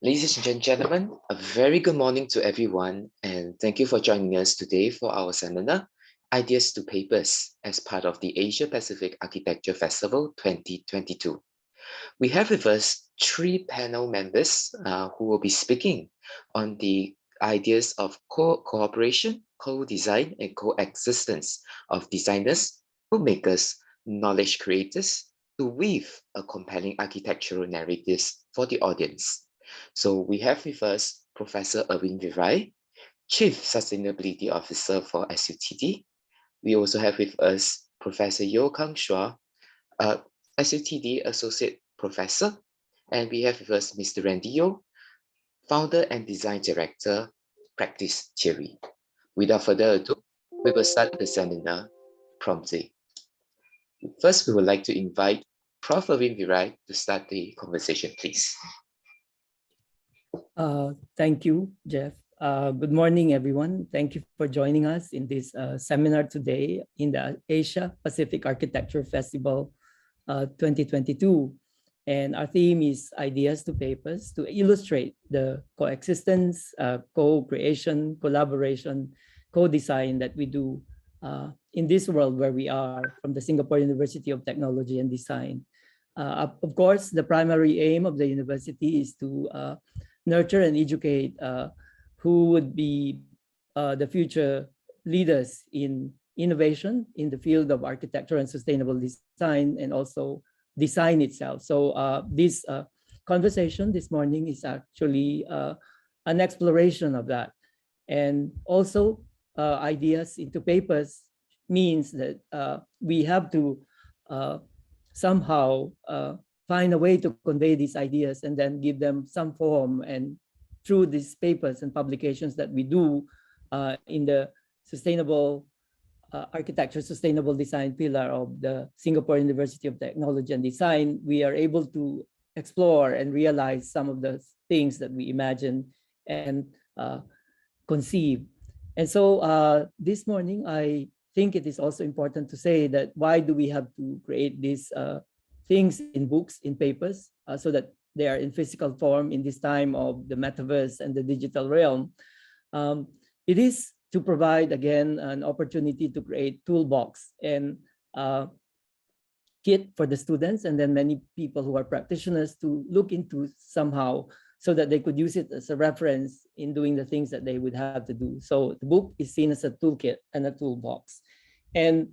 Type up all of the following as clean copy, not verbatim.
Ladies and gentlemen, a very good morning to everyone, and thank you for joining us today for our seminar, Ideas to Papers, as part of the Asia Pacific Architecture Festival 2022. We have with us three panel members who will be speaking on the ideas of cooperation, co-design, and coexistence of designers, bookmakers, knowledge creators to weave a compelling architectural narratives for the audience. So we have with us Professor Erwin Viray, Chief Sustainability Officer for SUTD. We also have with us Professor Kang Shua, SUTD Associate Professor, and we have with us Mr. Randy Yo, Founder and Design Director, Practice Theory. Without further ado, we will start the seminar promptly. First, we would like to invite Prof. Erwin Viray to start the conversation, please. Thank you, Jeff. Good morning, everyone. Thank you for joining us in this seminar today in the Asia Pacific Architecture Festival 2022. And our theme is Ideas to Papers to illustrate the coexistence, co-creation, collaboration, co-design that we do in this world where we are from the Singapore University of Technology and Design. Of course, the primary aim of the university is to nurture and educate who would be the future leaders in innovation in the field of architecture and sustainable design, and also design itself. So this conversation this morning is actually an exploration of that. And also ideas into papers means that we have to somehow find a way to convey these ideas and then give them some form, and through these papers and publications that we do in the sustainable architecture, sustainable design pillar of the Singapore University of Technology and Design, we are able to explore and realize some of the things that we imagine and conceive. And so this morning, I think it is also important to say that why do we have to create these things in books, in papers, so that they are in physical form in this time of the metaverse and the digital realm. It is to provide, again, an opportunity to create toolbox and kit for the students, and then many people who are practitioners to look into somehow, so that they could use it as a reference in doing the things that they would have to do. So the book is seen as a toolkit and a toolbox. And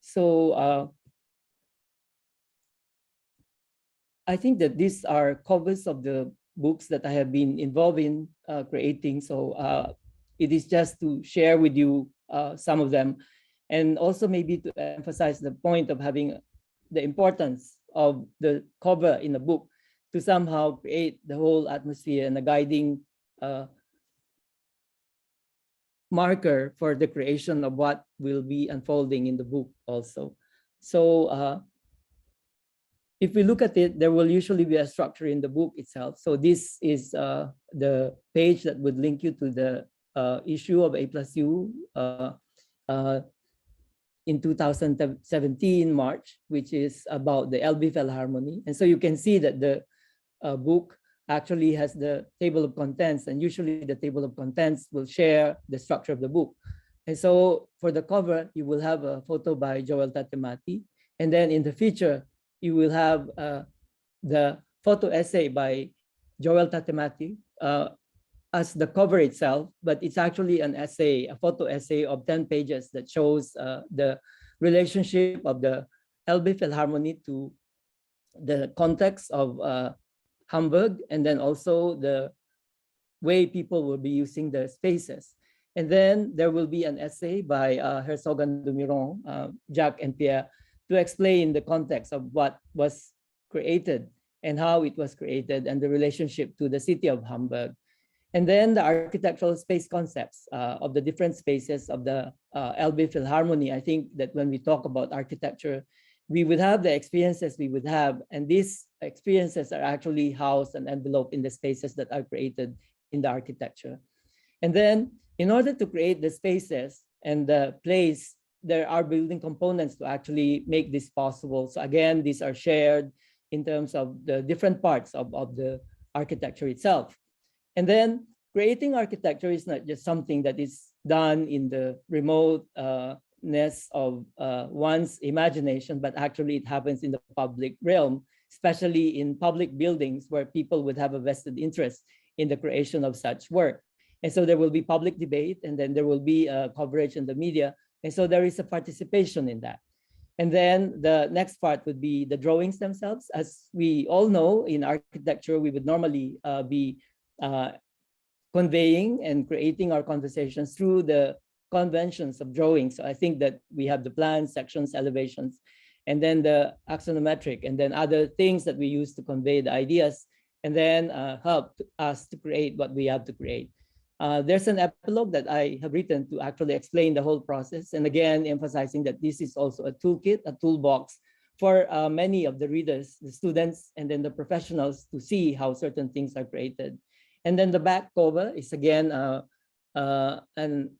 So I think that these are covers of the books that I have been involved in creating. So it is just to share with you some of them, and also maybe to emphasize the point of having the importance of the cover in a book to somehow create the whole atmosphere and a guiding marker for the creation of what will be unfolding in the book also. So if we look at it, there will usually be a structure in the book itself. So this is the page that would link you to the issue of A+U in 2017 March, which is about the LB Philharmony. And so you can see that the book actually has the table of contents, and usually the table of contents will share the structure of the book. And so for the cover, you will have a photo by Joel Tatemati, and then in the feature, you will have the photo essay by Joel Tatemati as the cover itself, but it's actually an essay, a photo essay of 10 pages that shows the relationship of the LB Philharmony to the context of Hamburg, and then also the way people will be using the spaces. And then there will be an essay by Herzog and Dumiron, Jacques and Pierre, to explain the context of what was created and how it was created and the relationship to the city of Hamburg. And then the architectural space concepts of the different spaces of the LB Philharmony. I think that when we talk about architecture, we would have the experiences we would have, and these experiences are actually housed and enveloped in the spaces that are created in the architecture. And then in order to create the spaces and the place, there are building components to actually make this possible. So again, these are shared in terms of the different parts of the architecture itself. And then creating architecture is not just something that is done in the remoteness of one's imagination, but actually it happens in the public realm, especially in public buildings where people would have a vested interest in the creation of such work. And so there will be public debate, and then there will be coverage in the media. And so there is a participation in that. And then the next part would be the drawings themselves. As we all know, in architecture, we would normally be conveying and creating our conversations through the conventions of drawing. So I think that we have the plans, sections, elevations, and then the axonometric, and then other things that we use to convey the ideas, and then help us to create what we have to create. There's an epilogue that I have written to actually explain the whole process. And again, emphasizing that this is also a toolkit, a toolbox for many of the readers, the students, and then the professionals to see how certain things are created. And then the back cover is again an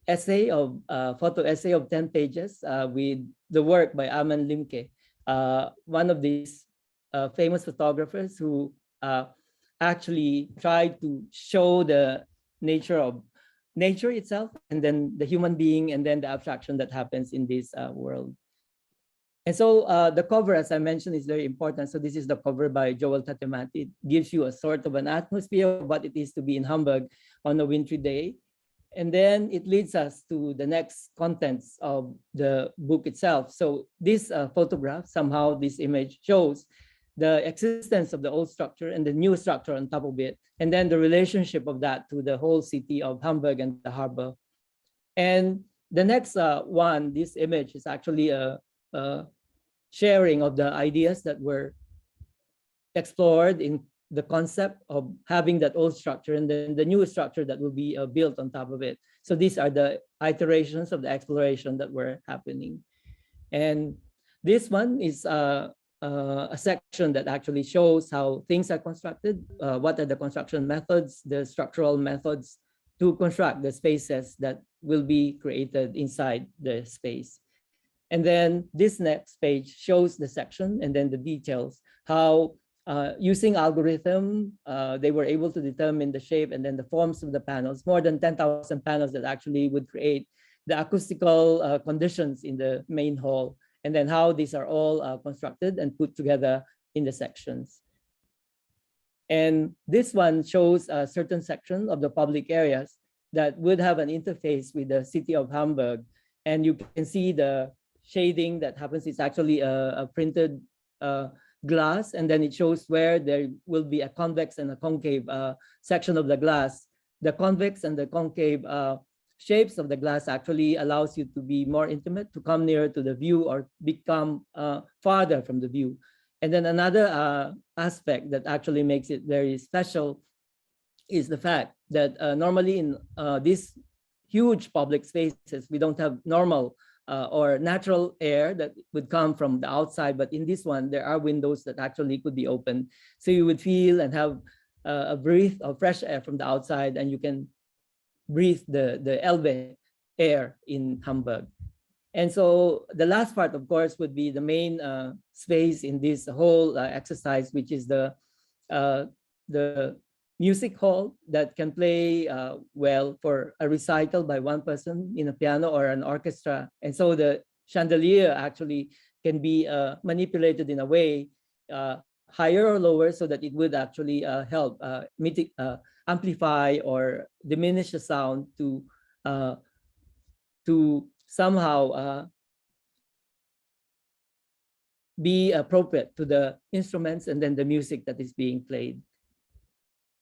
essay of photo essay of 10 pages with the work by Aman Limke, one of these famous photographers who actually tried to show the nature itself, and then the human being, and then the abstraction that happens in this world. And so the cover, as I mentioned, is very important. So this is the cover by Joel Tatemati. It gives you a sort of an atmosphere of what it is to be in Hamburg on a wintry day. And then it leads us to the next contents of the book itself. So this photograph, somehow this image shows the existence of the old structure and the new structure on top of it, and then the relationship of that to the whole city of Hamburg and the harbor. And the next one, this image is actually a sharing of the ideas that were explored in the concept of having that old structure and then the new structure that will be built on top of it. So these are the iterations of the exploration that were happening. And this one is a section that actually shows how things are constructed, what are the construction methods, the structural methods to construct the spaces that will be created inside the space. And then this next page shows the section and then the details, how using algorithm, they were able to determine the shape and then the forms of the panels, more than 10,000 panels that actually would create the acoustical conditions in the main hall, and then how these are all constructed and put together in the sections. And this one shows a certain section of the public areas that would have an interface with the city of Hamburg. And you can see the shading that happens. It's actually a printed glass, and then it shows where there will be a convex and a concave section of the glass. The convex and the concave shapes of the glass actually allows you to be more intimate, to come nearer to the view or become farther from the view. And then another aspect that actually makes it very special is the fact that normally in these huge public spaces, we don't have normal or natural air that would come from the outside, but in this one, there are windows that actually could be opened. So you would feel and have a breath of fresh air from the outside, and you can breathe the Elbe air in Hamburg. And so the last part, of course, would be the main space in this whole exercise, which is the music hall that can play well for a recital by one person in a piano or an orchestra. And so the chandelier actually can be manipulated in a way higher or lower so that it would actually help amplify or diminish the sound to somehow be appropriate to the instruments and then the music that is being played.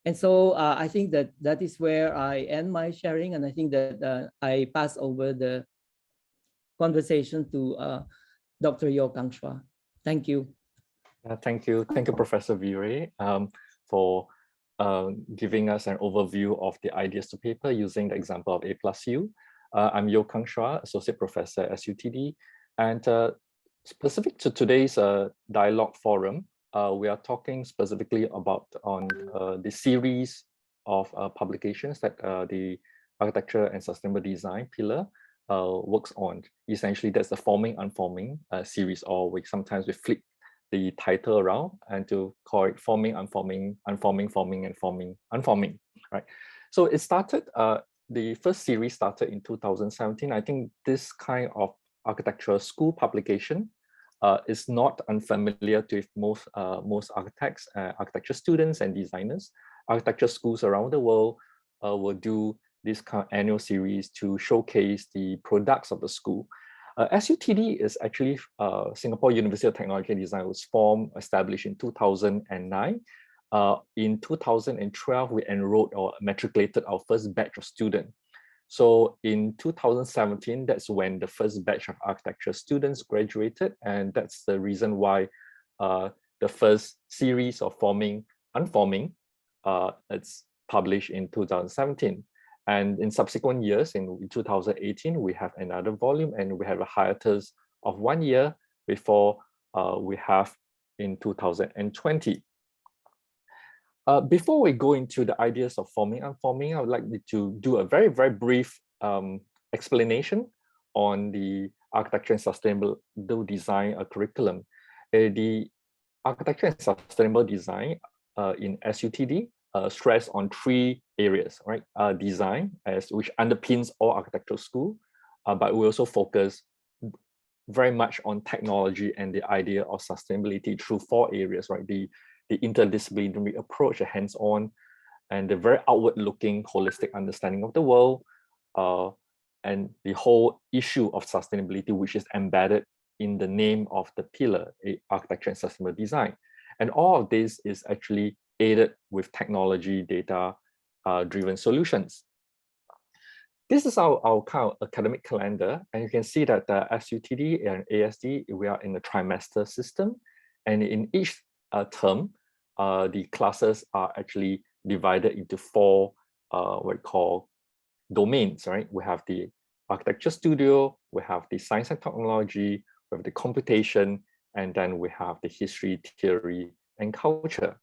And so I think that that is where I end my sharing, and I think that I pass over the conversation to Dr. Kang Shua. Thank you. Thank you, Professor Viray, for giving us an overview of the ideas to paper using the example of A+U. I'm Kang Shua, Associate Professor at SUTD, and Specific to today's dialogue forum, we are talking specifically about the series of publications that the architecture and sustainable design pillar works on. Essentially, that's the Forming, Unforming series, or sometimes we flip the title around and to call it Forming, Unforming, Unforming, Forming, and Forming, Unforming, right? So it started, the first series started in 2017. I think this kind of architectural school publication is not unfamiliar to most architects, architecture students and designers. Architecture schools around the world will do this kind of annual series to showcase the products of the school. SUTD is actually Singapore University of Technology and Design, was established in 2009. In 2012, we enrolled or matriculated our first batch of students. So in 2017, that's when the first batch of architecture students graduated. And that's the reason why the first series of Forming, Unforming, it's published in 2017. And in subsequent years, in 2018, we have another volume and we have a hiatus of 1 year before we have in 2020. Before we go into the ideas of Forming, Unforming, I would like to do a very, very brief explanation on the architecture and sustainable design curriculum. The architecture and sustainable design in SUTD stress on 3 areas, right? Design, which underpins all architectural school, but we also focus very much on technology and the idea of sustainability through 4 areas, right? The interdisciplinary approach, a hands-on, and the very outward-looking holistic understanding of the world, and the whole issue of sustainability, which is embedded in the name of the pillar, architecture and sustainable design. And all of this is actually aided with technology, data-driven solutions. This is our kind of academic calendar, and you can see that the SUTD and ASD, we are in the trimester system, and in each term, the classes are actually divided into 4 what we call domains, right? We have the architecture studio, we have the science and technology, we have the computation, and then we have the history, theory, and culture.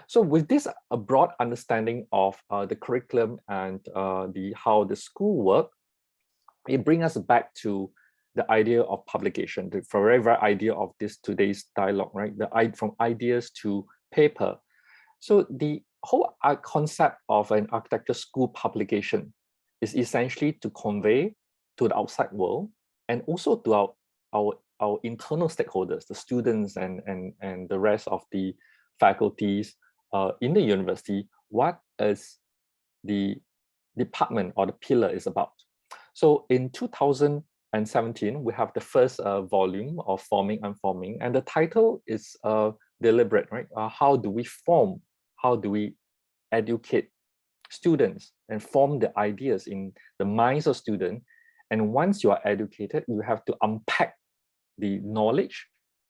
So with this a broad understanding of the curriculum and how the school work, it brings us back to the idea of publication, the very, very idea of this today's dialogue, right? From ideas to paper. So the whole concept of an architecture school publication is essentially to convey to the outside world and also to our internal stakeholders, the students and the rest of the faculties in the university, what is the department or the pillar is about. So in 2017, we have the first volume of Forming, Unforming, and the title is deliberate, right? How do we form? How do we educate students and form the ideas in the minds of students? And once you are educated, you have to unpack the knowledge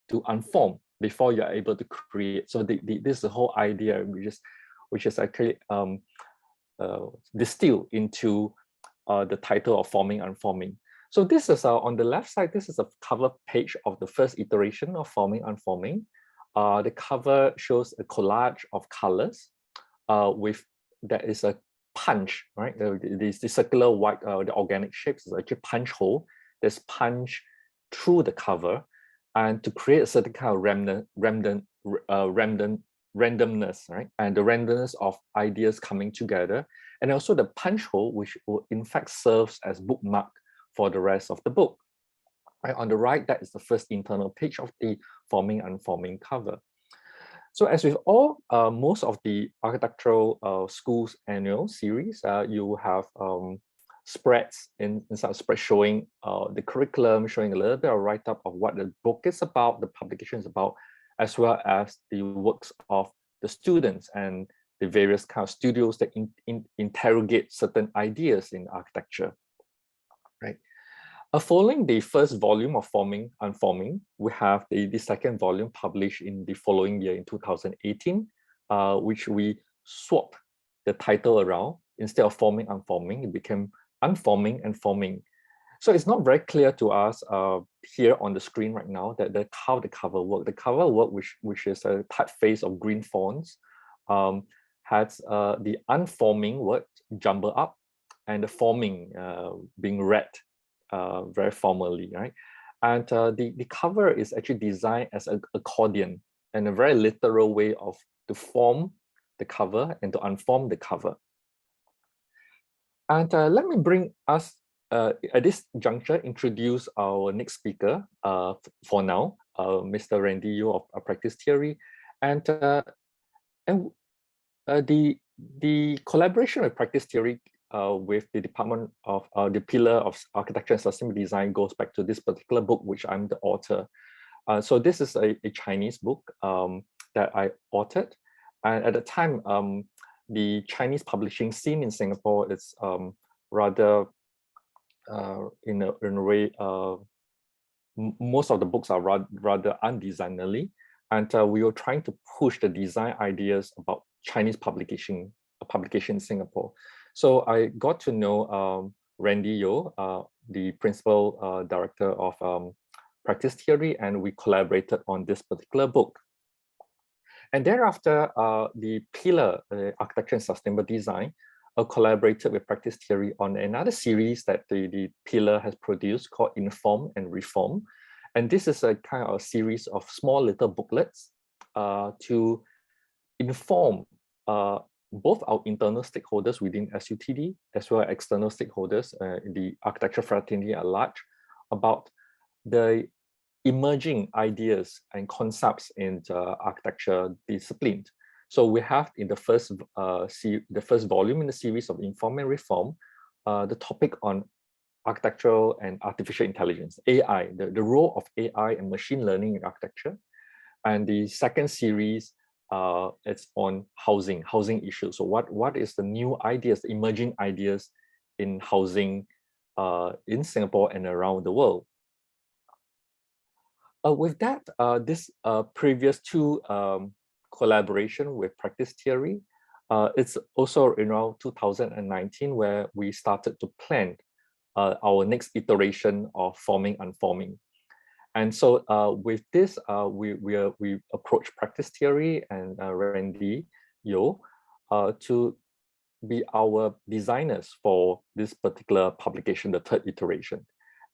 to unform before you are able to create. So this is the whole idea, which is actually distilled into the title of Forming, Unforming. So this is on the left side, this is a cover page of the first iteration of Forming, Unforming. The cover shows a collage of colors that is a punch, right? The circular white, the organic shapes is actually punch hole. There's punch through the cover, and to create a certain kind of randomness, right? And the randomness of ideas coming together. And also the punch hole, which will in fact serves as bookmark for the rest of the book. Right, on the right, that is the first internal page of the Forming, Unforming cover. So as with all, most of the architectural schools annual series, you will have spreads inside spread showing the curriculum, showing a little bit of write-up of what the book is about, the publication is about, as well as the works of the students and the various kind of studios that interrogate certain ideas in architecture, right? Following the first volume of Forming, Unforming, we have the second volume published in the following year in 2018, which we swapped the title around. Instead of Forming, Unforming, it became Unforming and Forming. So it's not very clear to us here on the screen right now that how the cover work. The cover work, which is a typeface of green fonts, has the unforming word jumbled up and the forming being read very formally, right? And the cover is actually designed as an accordion and a very literal way of to form the cover and to unform the cover. And let me bring us at this juncture introduce our next speaker for now, Mr. Randy Yu of Practice Theory, and the collaboration with Practice Theory with the Department of the Pillar of Architecture and Sustainable Design goes back to this particular book, which I'm the author. So this is a Chinese book that I authored, and at the time, the Chinese publishing scene in Singapore is rather, in a way, most of the books are rather undesignerly, and we were trying to push the design ideas about Chinese publication in Singapore. So I got to know Randy Yu, the principal director of Practice Theory, and we collaborated on this particular book. And thereafter, the Pillar Architecture and Sustainable Design collaborated with Practice Theory on another series that the Pillar has produced called Inform and Reform. And this is a kind of a series of small little booklets to inform both our internal stakeholders within SUTD as well as external stakeholders in the architecture fraternity at large about the emerging ideas and concepts in the architecture discipline. So we have in the first volume in the series of Inform and Reform, the topic on architectural and artificial intelligence, AI, the role of AI and machine learning in architecture. And the second series, it's on housing issues. So what is the new ideas, the emerging ideas in housing in Singapore and around the world? With that, this previous two collaboration with Practice Theory, it's also around 2019 where we started to plan our next iteration of Forming Unforming. And so with this, we approach Practice Theory and Randy Yu to be our designers for this particular publication, the third iteration.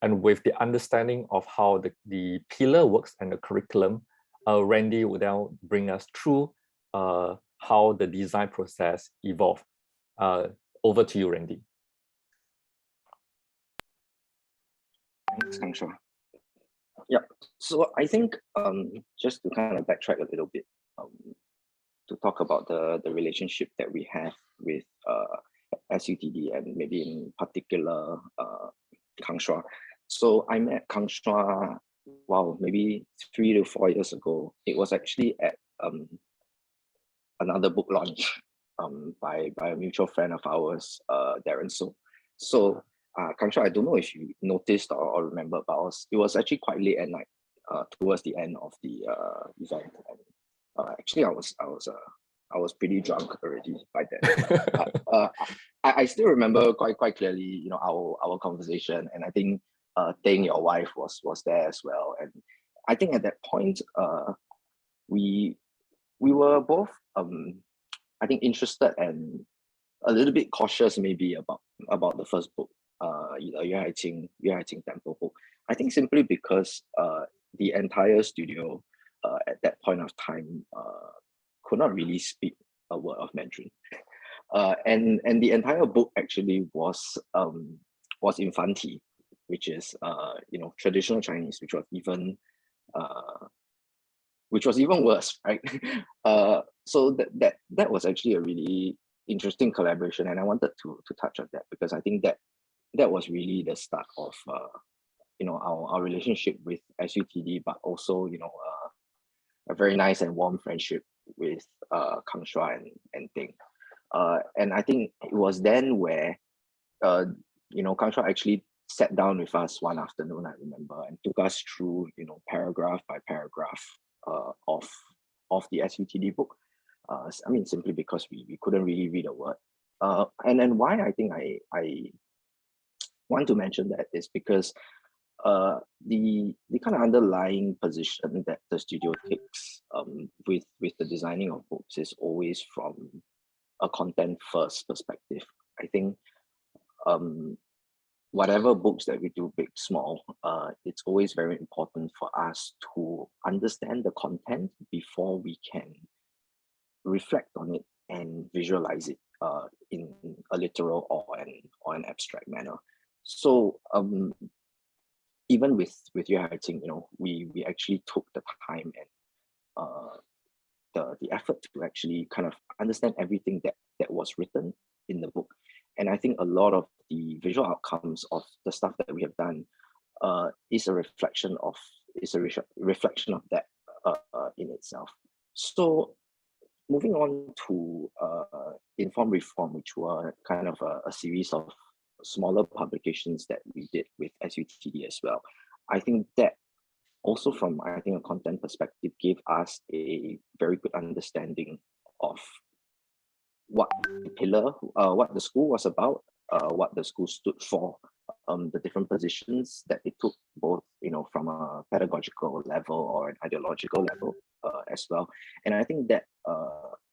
And with the understanding of how the pillar works and the curriculum, Randy will now bring us through how the design process evolved. Over to you, Randy. Thanks, Shua. Yeah, so I think just to kind of backtrack a little bit to talk about the relationship that we have with SUTD and maybe in particular Kang Shua. So I met Kang Shua, wow, maybe 3 to 4 years ago. It was actually at another book launch by a mutual friend of ours, Darren. So Kang Shua, I don't know if you noticed or remember, but it was actually quite late at night, towards the end of the event. And, actually, I was pretty drunk already by then. But, I still remember quite clearly, you know, our conversation, and I think Teng, your wife, was there as well. And I think at that point, we were both, I think, interested and a little bit cautious maybe about the first book, Yuhai Qing Temple book. I think simply because the entire studio at that point of time could not really speak a word of Mandarin. And the entire book actually was Infanti, which is you know, traditional Chinese, which was even worse, right? So that was actually a really interesting collaboration, and I wanted to touch on that because I think that was really the start of you know, our relationship with SUTD, but also, you know, a very nice and warm friendship with Kang Shua and Teng. And I think it was then where you know, Kang Shua actually sat down with us one afternoon, I remember, and took us through, you know, paragraph by paragraph of the SUTD book. I mean, simply because we couldn't really read a word. And then why I think I want to mention that is because the kind of underlying position that the studio takes with the designing of books is always from a content first perspective. I think whatever books that we do, big, small, it's always very important for us to understand the content before we can reflect on it and visualize it in a literal or an abstract manner. So even with your writing, we actually took the time and the effort to actually kind of understand everything that was written in the book. And I think a lot of the visual outcomes of the stuff that we have done is a reflection of that in itself. So moving on to Inform Reform, which were kind of a series of smaller publications that we did with SUTD as well. I think that also from, I think, a content perspective, gave us a very good understanding of what the pillar, what the school was about, what the school stood for, the different positions that it took, both from a pedagogical level or an ideological level as well. And I think that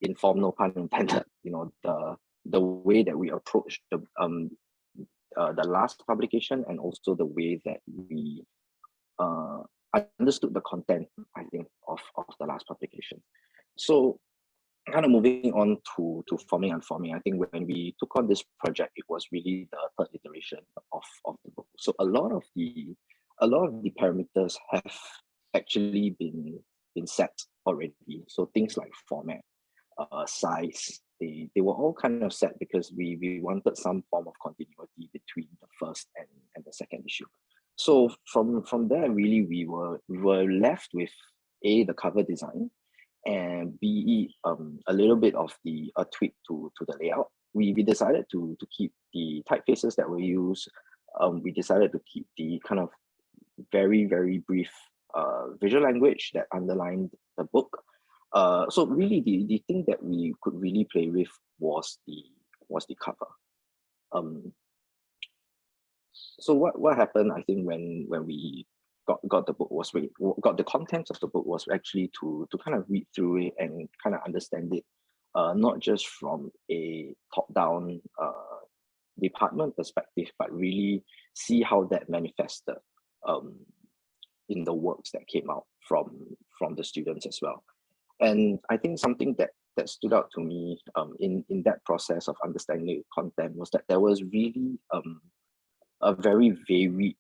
informed, no pun intended, the way that we approached the last publication, and also the way that we understood the content, I think, of the last publication. So kind of moving on to Forming Unforming, I think when we took on this project, it was really the third iteration of the book. So a lot of the parameters have actually been set already. So things like format, size, they were all kind of set because we wanted some form of continuity between the first and the second issue. So from there, really, we were left with the cover design, and B, a little bit of a tweak to the layout. We decided to keep the typefaces that were used. We decided to keep the kind of very, very brief visual language that underlined the book. So really, the thing that we could really play with was the cover. So what happened, I think, when we got the book got the contents of the book was actually to kind of read through it and kind of understand it, not just from a top-down department perspective, but really see how that manifested in the works that came out from the students as well. And I think something that stood out to me in that process of understanding the content was that there was really a very varied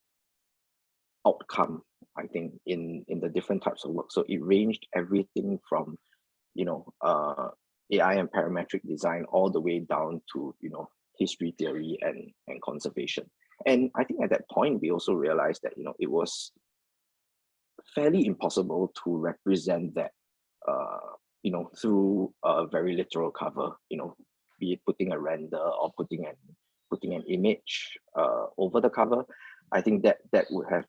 outcome, I think, in the different types of work. So it ranged everything from, AI and parametric design all the way down to, history theory and conservation. And I think at that point, we also realized that, it was fairly impossible to represent that, through a very literal cover, be it putting a render or putting an image over the cover. I think that would have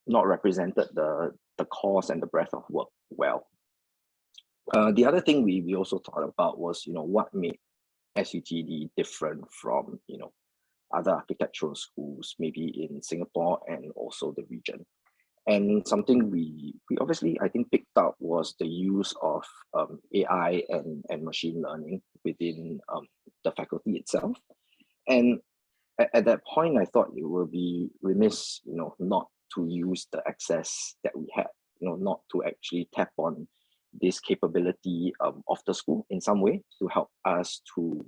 not represented the cause and the breadth of work well. The other thing we also thought about was, what made SUTD different from, other architectural schools, maybe in Singapore and also the region. And something we obviously, I think, picked up was the use of AI and machine learning within the faculty itself. And at that point, I thought it would be remiss, not to use the access that we had, not to actually tap on this capability of the school in some way to help us to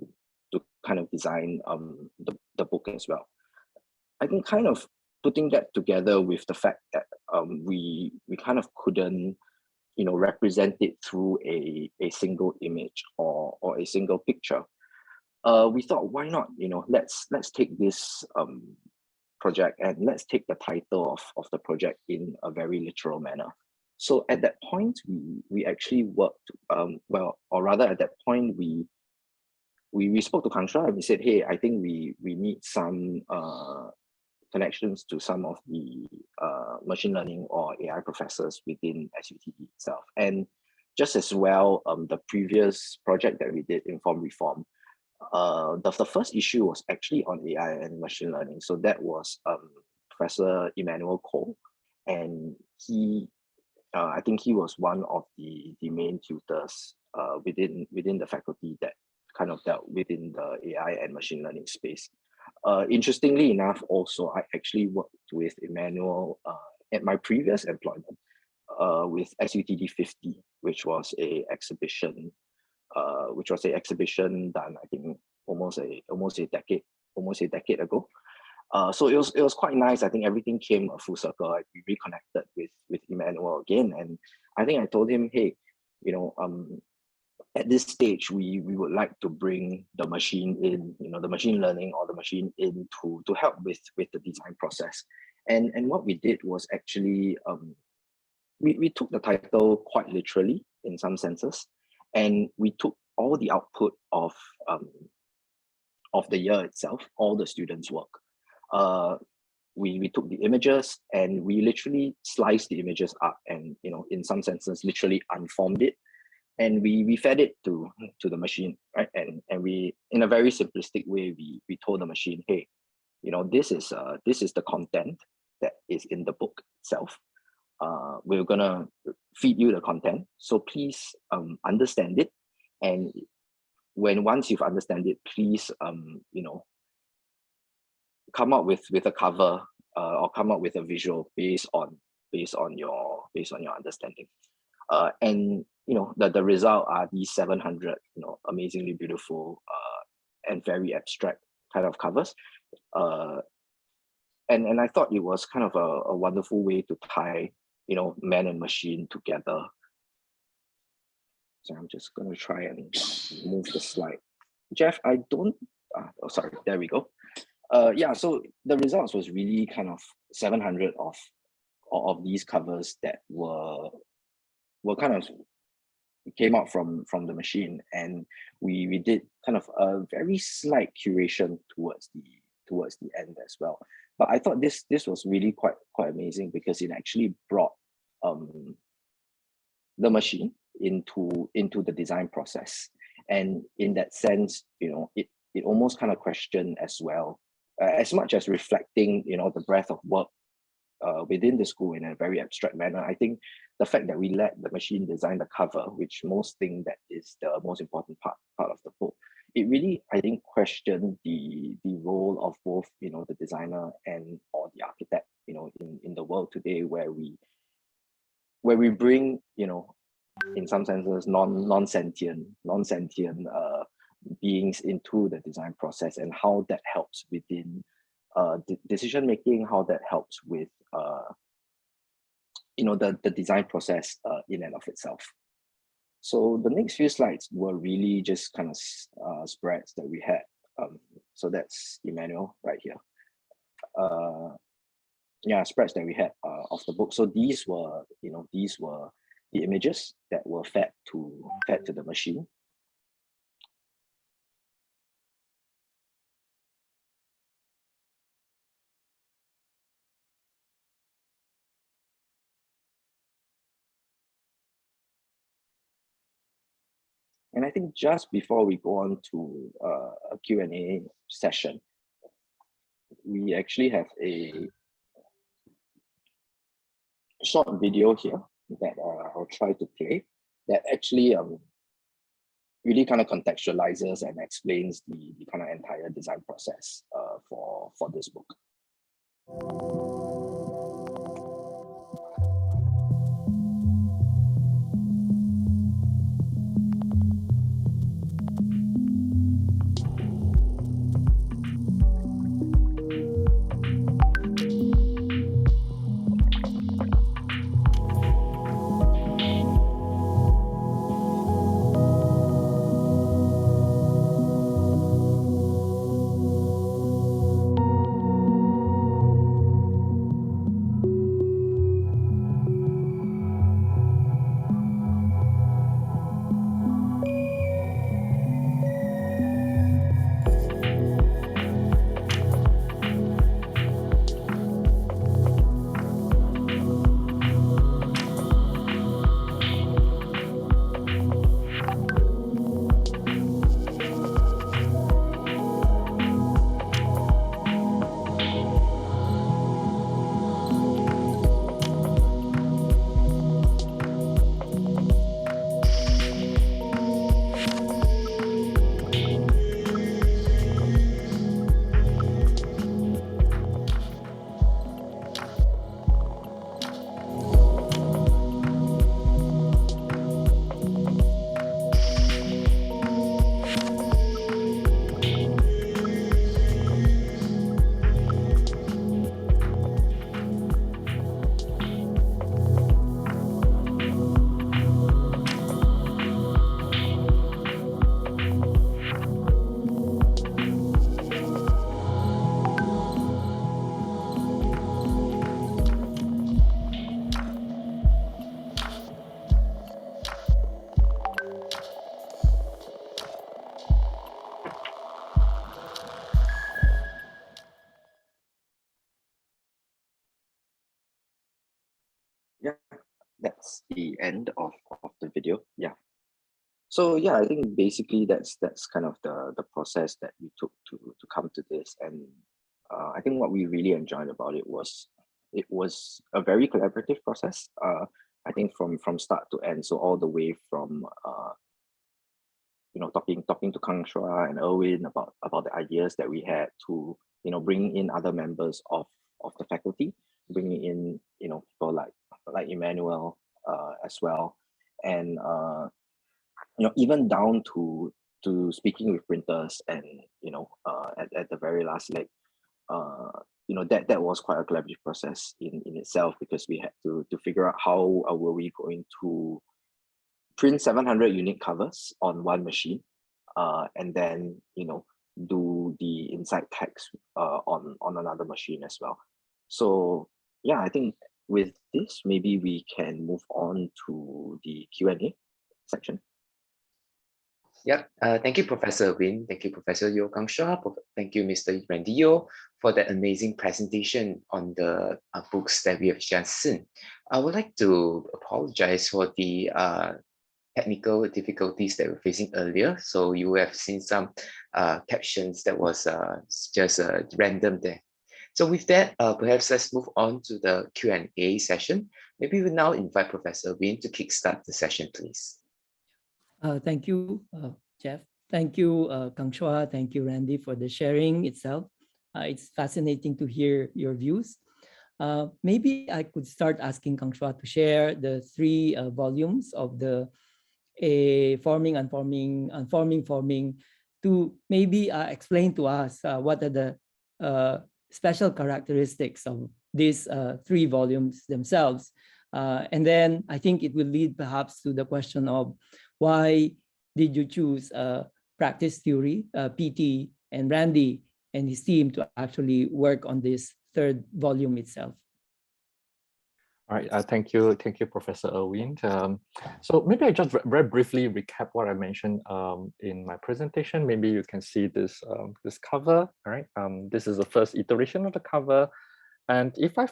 kind of design the book as well. I think kind of putting that together with the fact that we kind of couldn't, represent it through a single image or a single picture. We thought, why not? Let's take this project and let's take the title of the project in a very literal manner. So at that point, we actually worked or rather at that point we spoke to Kang and we said, hey, I think we need some connections to some of the machine learning or AI professors within SUTD itself. And just as well, the previous project that we did, Inform Reform, The first issue was actually on AI and machine learning. So that was Professor Emmanuel Cole, and I think he was one of the main tutors within the faculty that kind of dealt within the AI and machine learning space. Interestingly enough, also, I actually worked with Emmanuel at my previous employment with SUTD 50, which was a exhibition done, I think, almost a decade ago. So it was quite nice. I think everything came a full circle. We reconnected with Emmanuel again, and I think I told him, hey, at this stage, we would like to bring the machine in, the machine learning or the machine in to help with the design process. And what we did was actually we took the title quite literally in some senses, and we took all the output of the year itself, all the students' work. We took the images and we literally sliced the images up, and in some senses literally unformed it, and we fed it to the machine, right? And we, in a very simplistic way, we told the machine, hey, this is the content that is in the book itself. We're gonna feed you the content, so please understand it, and once you've understand it, please come up with a cover or come up with a visual based on your understanding. And the result are these 700 amazingly beautiful and very abstract kind of covers. And I thought it was kind of a wonderful way to tie man and machine together. So I'm just going to try and move the slide. Jeff, I don't, oh, sorry, there we go. Yeah, so the results was really kind of 700 of these covers that were kind of came out from the machine, and we did kind of a very slight curation towards the end as well. But I thought this was really quite amazing, because it actually brought the machine into the design process, and in that sense, it almost kind of questioned as well, as much as reflecting the breadth of work within the school in a very abstract manner. I think the fact that we let the machine design the cover, which most think that is the most important part of the book, it really, I think, questioned the role of both the designer and or the architect in the world today, where we bring in some senses non-sentient beings into the design process, and how that helps within decision making, how that helps with the design process in and of itself. So the next few slides were really just kind of spreads that we had. So that's Emmanuel right here. Yeah, spreads that we had of the book. So these were the images that were fed to the machine. And I think just before we go on to a Q&A session, we actually have a short video here that I'll try to play, that actually really kind of contextualizes and explains the kind of entire design process for this book. the end of the video. Yeah. So yeah, I think basically that's kind of the process that we took to come to this. And I think what we really enjoyed about it was a very collaborative process. I think from start to end, so all the way from talking to Kang, Shua, and Erwin about the ideas that we had, to bringing in other members of the faculty, bringing in people like Emmanuel as well, and even down to speaking with printers, and at the very last leg, that was quite a collaborative process in itself, because we had to figure out how were we going to print 700 unique covers on one machine, and then do the inside text on another machine as well. So yeah, I think with this, maybe we can move on to the Q&A section. Yep. Thank you, Professor Win. Thank you, Professor Yeo Kang Shua. Thank you, Mr. Randy Yeo, for that amazing presentation on the books that we have just seen. I would like to apologize for the technical difficulties that we're facing earlier. So you have seen some captions that was just random there. So with that, perhaps let's move on to the Q&A session. Maybe we now invite Professor Win to kickstart the session, please. Thank you, Jeff. Thank you, Kang Shua. Thank you, Randy, for the sharing itself. It's fascinating to hear your views. Maybe I could start asking Kang Shua to share the 3 volumes of the Forming, Unforming, Forming, to maybe explain to us what are the special characteristics of these 3 volumes themselves. And then I think it will lead perhaps to the question of why did you choose practice theory, PT, and Randy and his team to actually work on this 3rd volume itself? All right, thank you, Professor Erwin. So maybe I just very briefly recap what I mentioned in my presentation. Maybe you can see this this cover. All right, this is the first iteration of the cover, and if I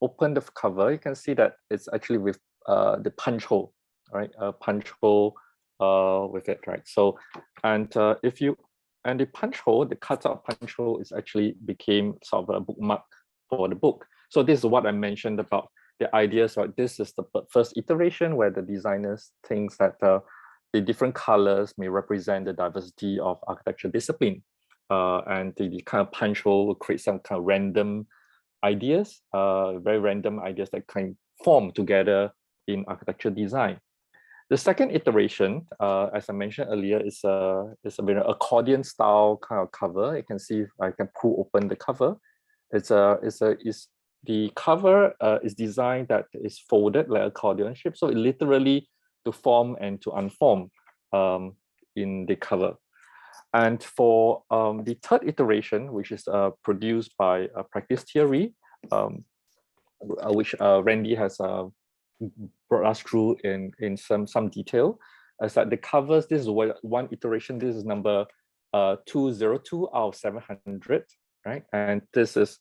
open the cover, you can see that it's actually with the punch hole. All right, a punch hole with it, right? So, and the punch hole, the cutout punch hole, is actually became sort of a bookmark for the book. So this is what I mentioned about the ideas, right? This is the first iteration where the designers thinks that the different colors may represent the diversity of architecture discipline, and the kind of punch hole will create some kind of random ideas, very random ideas that can form together in architecture design. The second iteration, as I mentioned earlier, is a very accordion style kind of cover. You can see if I can pull open the cover. The cover is designed that is folded like accordion shape, so it literally to form and to unform in the cover. And for the 3rd iteration, which is produced by practice theory, which Randy has brought us through in some detail, is that the covers, this is one iteration, this is number 202 out of 700, right? And this is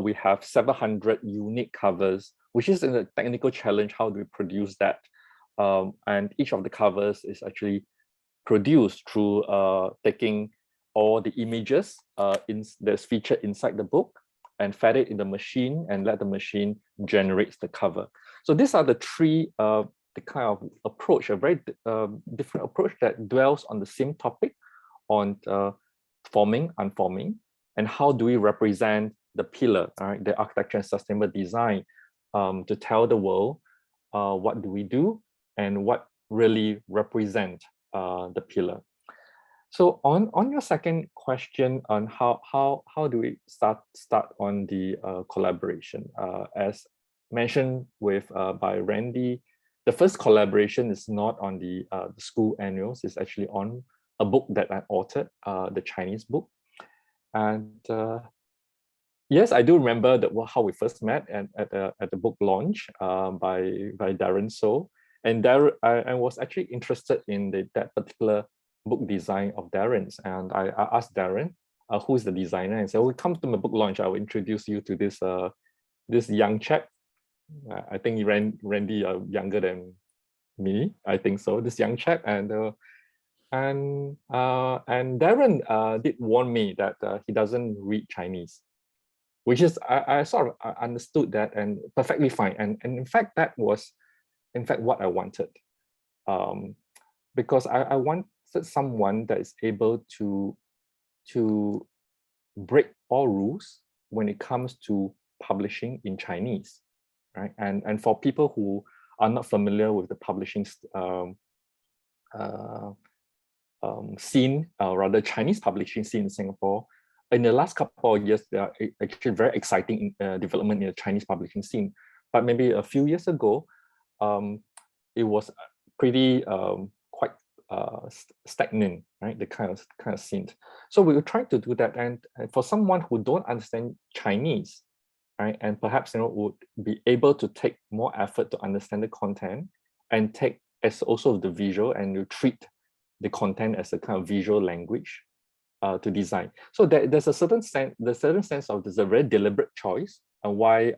we have 700 unique covers, which is a technical challenge. How do we produce that? And each of the covers is actually produced through taking all the images that's featured inside the book and fed it in the machine and let the machine generate the cover. So these are the 3 the kind of approach, a very different approach that dwells on the same topic on forming, unforming, and how do we represent the pillar, right, the architecture and sustainable design, to tell the world what do we do and what really represent the pillar. So on your second question on how do we start on the collaboration, as mentioned with by Randy, the first collaboration is not on the school annuals. It's actually on a book that I authored, the Chinese book. And yes, I do remember how we first met at the book launch by Darren So. And Darren, I was actually interested in that particular book design of Darren's. And I asked Darren, who's the designer, and said, "Oh, come to my book launch. I will introduce you to this young chap." I think Randy are younger than me. I think so. This young chap, and Darren did warn me that he doesn't read Chinese, which is I sort of understood that, and perfectly fine. And in fact, that was in fact what I wanted, because I wanted someone that is able to break all rules when it comes to publishing in Chinese, right? And for people who are not familiar with the publishing scene, rather Chinese publishing scene in Singapore, in the last couple of years, there are actually very exciting development in the Chinese publishing scene. But maybe a few years ago, it was pretty quite stagnant, right? The kind of scene. So we were trying to do that, and for someone who don't understand Chinese, right, and perhaps would be able to take more effort to understand the content and take as also the visual, and you treat the content as a kind of visual language to design. So there's a certain sense, there's a very deliberate choice on why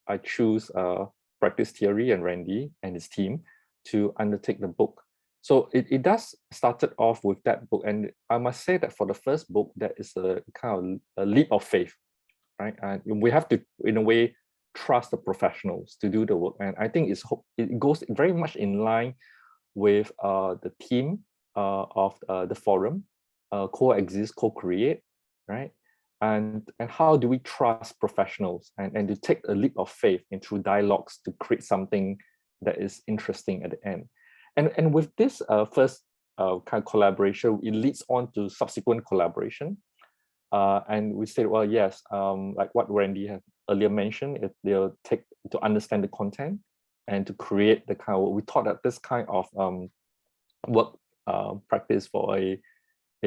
I choose practice theory and Randy and his team to undertake the book. So it does started off with that book, and I must say that for the first book, that is a kind of a leap of faith, right? And we have to, in a way, trust the professionals to do the work. And I think it goes very much in line with the theme of the forum, coexist, co-create, right? And how do we trust professionals and to take a leap of faith and through dialogues to create something that is interesting at the end. And with this first kind of collaboration, it leads on to subsequent collaboration. And we said, well, yes, like what Randy had earlier mentioned, they'll take to understand the content and to create the kind of, we thought that this kind of work practice for a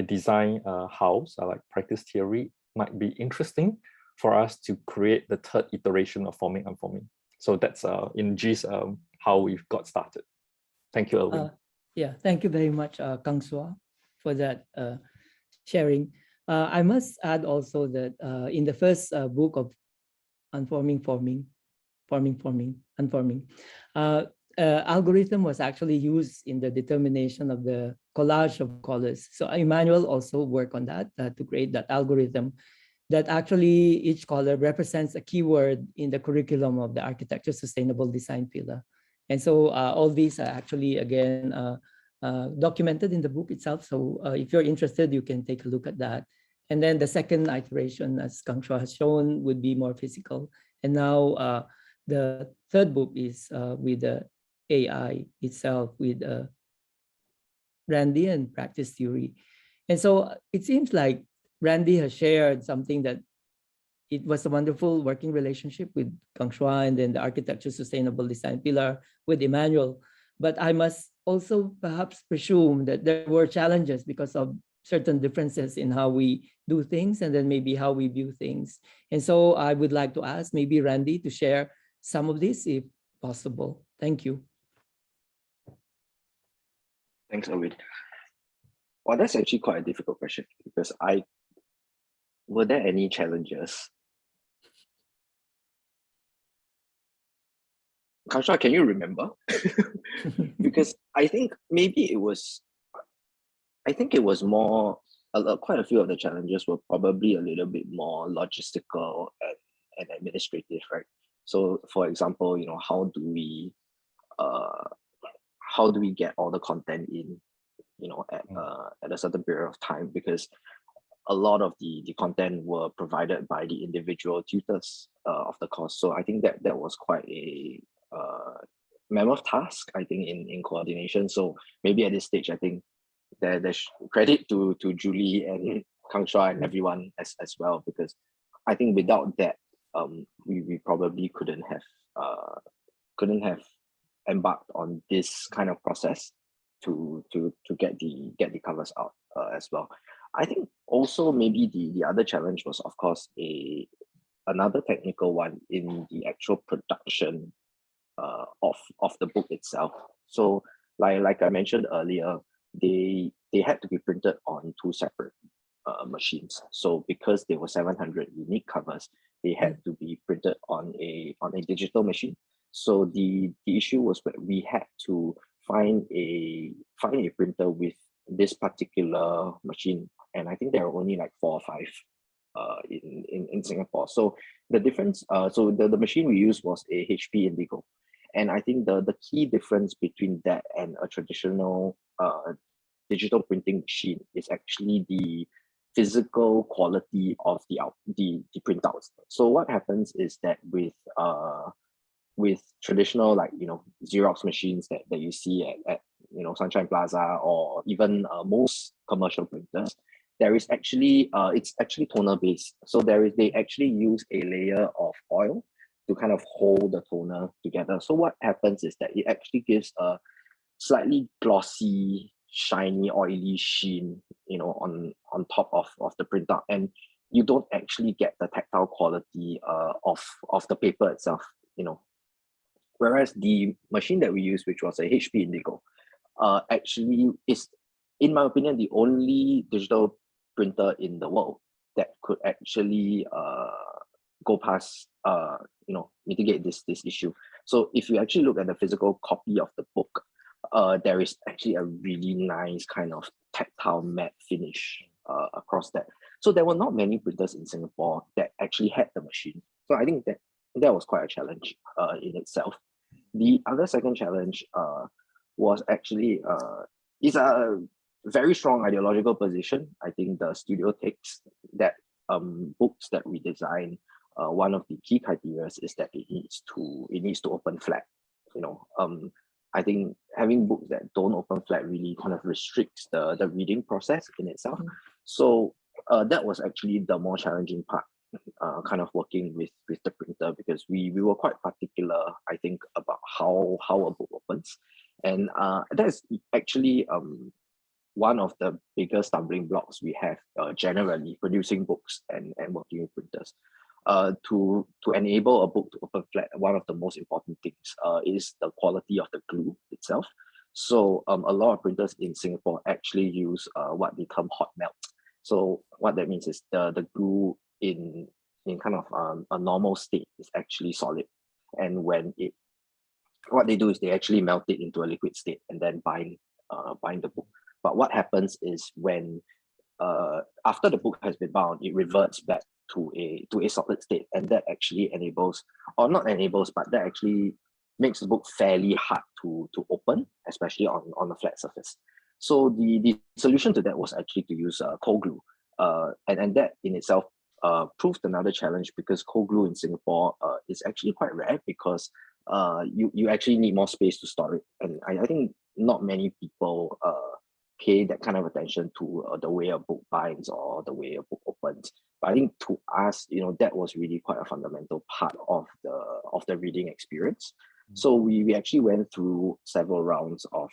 design house, like practice theory, might be interesting for us to create the third iteration of Forming Unforming. So that's in gist how we've got started. Thank you, Erwin. Yeah, thank you very much, Kang Shua, for that sharing. I must add also that in the first book of Unforming, algorithm was actually used in the determination of the collage of colors. So Emmanuel also worked on that to create that algorithm that actually each color represents a keyword in the curriculum of the architecture sustainable design pillar. And so all these are actually, again, documented in the book itself. So if you're interested, you can take a look at that. And then the second iteration, as Kang Shua has shown, would be more physical. And now the third book is with the AI itself, with Randy and practice theory. And so it seems like Randy has shared something that it was a wonderful working relationship with Kang Shua and then the architecture sustainable design pillar with Emmanuel. But I must also perhaps presume that there were challenges because of certain differences in how we do things and then maybe how we view things. And so I would like to ask maybe Randy to share some of this if possible. Thank you. Thanks, Erwin. Well, that's actually quite a difficult question because were there any challenges? Kang Shua, can you remember? Because I think maybe it was more, quite a few of the challenges were probably a little bit more logistical and administrative, right? So for example, how do we get all the content in, at a certain period of time? Because a lot of the content were provided by the individual tutors of the course. So I think that was quite a mammoth task, I think, in coordination. So maybe at this stage, I think there's credit to Julie and Kang Shua and everyone as well, because I think without that, we probably couldn't have embarked on this kind of process to get the covers out as well. I think also maybe the other challenge was, of course, another technical one in the actual production of the book itself. So like I mentioned earlier, they had to be printed on two separate machines. So because there were 700 unique covers, they had to be printed on a digital machine. So the issue was that we had to find a printer with this particular machine, and I think there are only like 4 or 5 in Singapore. So the difference, so the machine we used was a HP Indigo, and I think the key difference between that and a traditional digital printing machine is actually the physical quality of the printouts. So what happens is that with traditional, like, you know, Xerox machines that you see at you know, Sunshine Plaza, or even most commercial printers, there is actually it's actually toner based. So they actually use a layer of oil to kind of hold the toner together. So what happens is that it actually gives a slightly glossy, shiny, oily sheen, you know, on top of the printout, and you don't actually get the tactile quality of the paper itself, you know. Whereas the machine that we used, which was a HP Indigo, actually is, in my opinion, the only digital printer in the world that could actually go past, you know, mitigate this issue. So if you actually look at the physical copy of the book, there is actually a really nice kind of tactile matte finish across that. So there were not many printers in Singapore that actually had the machine. So I think that was quite a challenge in itself. The other second challenge was actually is a very strong ideological position. I think the studio takes that books that we design, one of the key criteria is that it needs to open flat. You know, I think having books that don't open flat really kind of restricts the reading process in itself. So that was actually the more challenging part, kind of working with the printer, because we were quite particular, I think, about how a book opens. And that's actually one of the biggest stumbling blocks we have generally producing books and working with printers. To enable a book to open flat, one of the most important things is the quality of the glue itself. So a lot of printers in Singapore actually use what they term hot melt. So what that means is the glue in kind of a normal state is actually solid, and when what they do is they actually melt it into a liquid state and then bind the book. But what happens is when after the book has been bound, it reverts back to a solid state, and that actually enables, or not enables, but that actually makes the book fairly hard to open, especially on a flat surface. So the solution to that was actually to use cold glue, and that in itself proved another challenge, because cold glue in Singapore is actually quite rare, because you actually need more space to store it, and I think not many people pay that kind of attention to the way a book binds or the way a book opens. But I think to us, you know, that was really quite a fundamental part of the reading experience. So we actually went through several rounds of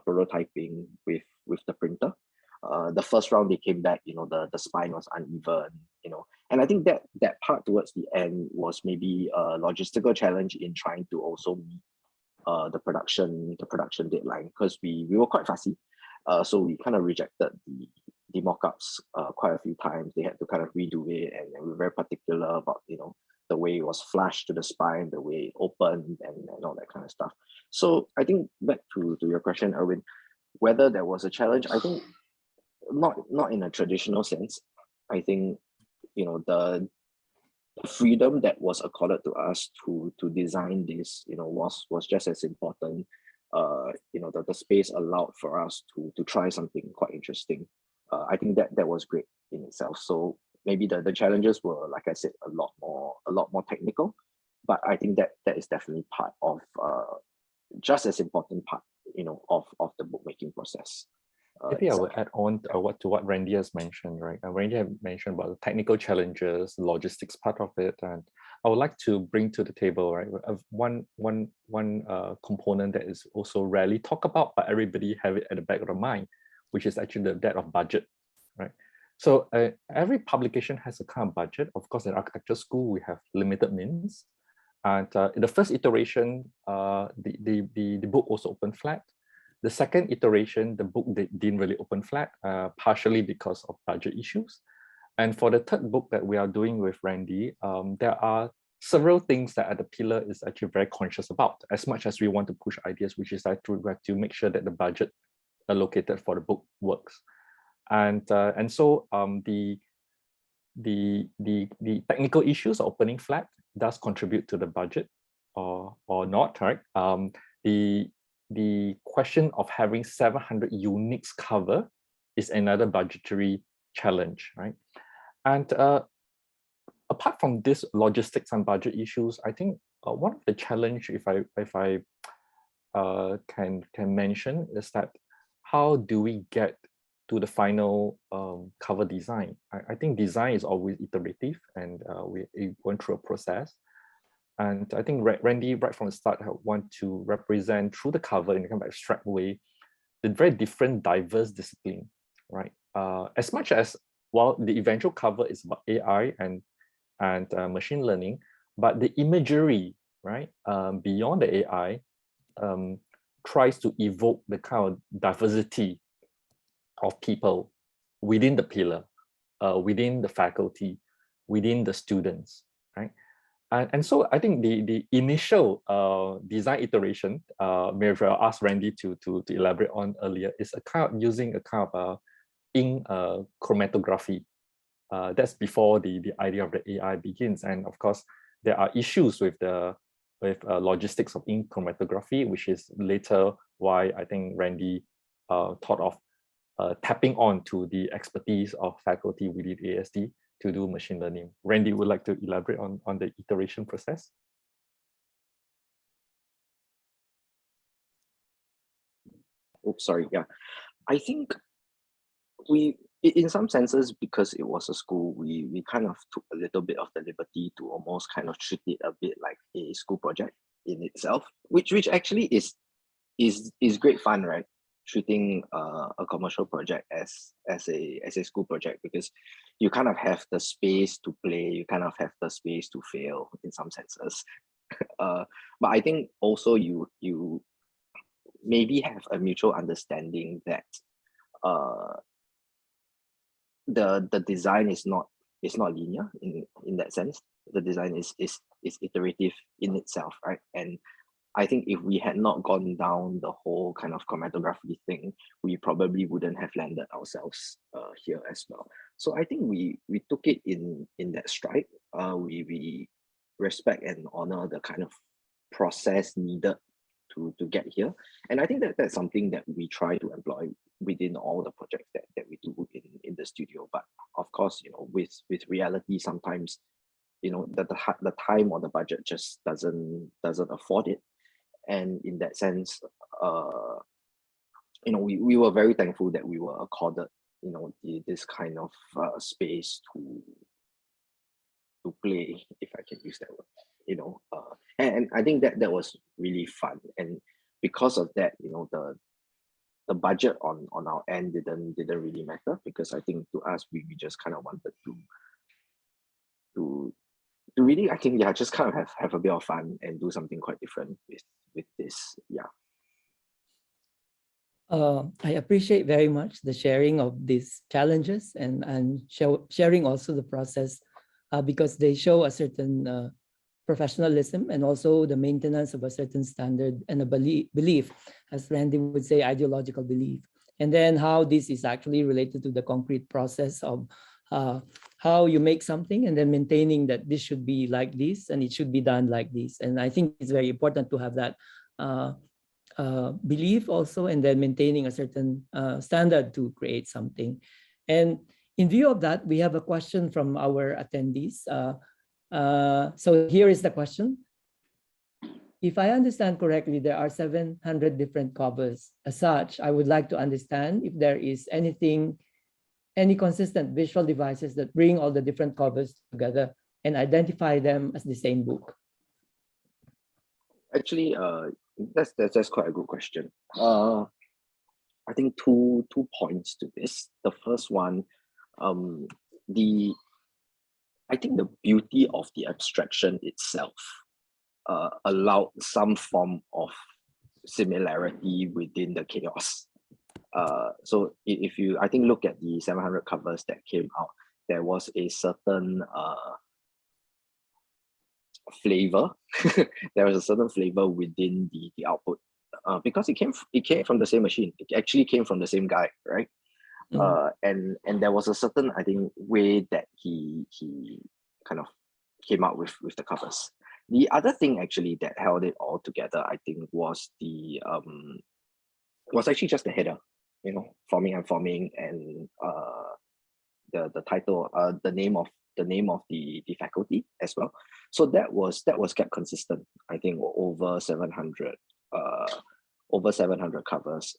prototyping with the printer. The first round they came back, you know, the spine was uneven, you know, and I think that part towards the end was maybe a logistical challenge in trying to also meet the production deadline, because we were quite fussy. So we kind of rejected the mock-ups quite a few times. They had to kind of redo it, and we were very particular about, you know, the way it was flashed to the spine, the way it opened, and all that kind of stuff. So I think back to your question, Erwin, whether there was a challenge, I think not in a traditional sense. I think, you know, the freedom that was accorded to us to design this, you know, was just as important. You know, the space allowed for us to try something quite interesting. I think that was great in itself. So maybe the challenges were, like I said, a lot more technical, but I think that is definitely part of just as important part, you know, of the bookmaking process. Maybe I will add on to what Randy has mentioned, right? Randy had mentioned about the technical challenges, logistics part of it, and I would like to bring to the table, right, one component that is also rarely talked about, but everybody have it at the back of their mind, which is actually that of budget, right? So every publication has a kind of budget. Of course, in architecture school, we have limited means, and in the first iteration, the book also opened flat. The second iteration, the book didn't really open flat, partially because of budget issues. And for the third book that we are doing with Randy, there are several things that the pillar is actually very conscious about. As much as we want to push ideas, which is that we have to make sure that the budget allocated for the book works. And so the technical issues of opening flat does contribute to the budget or not, right? The question of having 700 unique cover is another budgetary challenge, right? And apart from this logistics and budget issues, I think one of the challenge, if I can mention, is that how do we get to the final cover design? I think design is always iterative, and we went through a process. And I think Randy, right from the start, want to represent through the cover in a kind of abstract way, the very different, diverse discipline, right? As much as, well, the eventual cover is about AI and machine learning, but the imagery, right, beyond the AI, tries to evoke the kind of diversity of people within the pillar, within the faculty, within the students, right? And so I think the initial design iteration, maybe I'll ask Randy to elaborate on earlier, is a kind of using a kind of ink chromatography. That's before the idea of the AI begins. And of course, there are issues with the logistics of ink chromatography, which is later why I think Randy thought of tapping on to the expertise of faculty within ASD to do machine learning. Randy would like to elaborate on the iteration process. Oops, sorry. Yeah, I think we, in some senses, because it was a school, we kind of took a little bit of the liberty to almost kind of treat it a bit like a school project in itself, which actually is great fun, right? Treating a commercial project as a school project, because you kind of have the space to play, you kind of have the space to fail in some senses. But I think also you maybe have a mutual understanding that the design is not linear in that sense. The design is iterative in itself, right? And I think if we had not gone down the whole kind of chromatography thing, we probably wouldn't have landed ourselves here as well. So I think we took it in that stride. We respect and honor the kind of process needed to get here. And I think that's something that we try to employ within all the projects that we do in the studio. But of course, you know, with reality, sometimes, you know, the time or the budget just doesn't afford it. And in that sense, you know, we were very thankful that we were accorded, you know, this kind of space to play, if I can use that word, you know, and I think that was really fun. And because of that, you know, the budget on our end didn't really matter, because I think to us, we just kind of wanted to really, I think, yeah, just kind of have a bit of fun and do something quite different with this. Yeah. I appreciate very much the sharing of these challenges and sharing also the process, because they show a certain professionalism and also the maintenance of a certain standard and a belief, as Randy would say, ideological belief. And then how this is actually related to the concrete process of how you make something and then maintaining that this should be like this and it should be done like this. And I think it's very important to have that belief also, and then maintaining a certain standard to create something. And in view of that, we have a question from our attendees. So here is the question. If I understand correctly, there are 700 different covers. As such, I would like to understand if there is any consistent visual devices that bring all the different covers together and identify them as the same book. Actually, that's quite a good question. I think two points to this. The first one, I think the beauty of the abstraction itself allowed some form of similarity within the chaos. So if you, I think, look at the 700 covers that came out, there was a certain flavor. There was a certain flavor within the output, because it came from the same machine. It actually came from the same guy, right? And there was a certain, I think, way that he kind of came out with the covers. The other thing actually that held it all together, I think, was actually just the header, forming and forming, and the title, the name of the faculty as well. So that was kept consistent, I think, over 700 covers.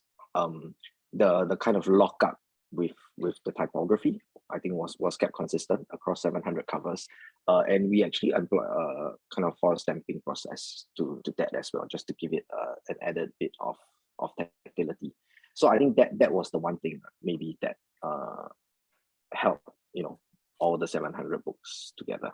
The kind of lockup with the typography, I think, was kept consistent across 700 covers, and we actually employ a kind of foil stamping process to that as well, just to give it an added bit of tactility. So I think that was the one thing maybe that helped, all the 700 books together.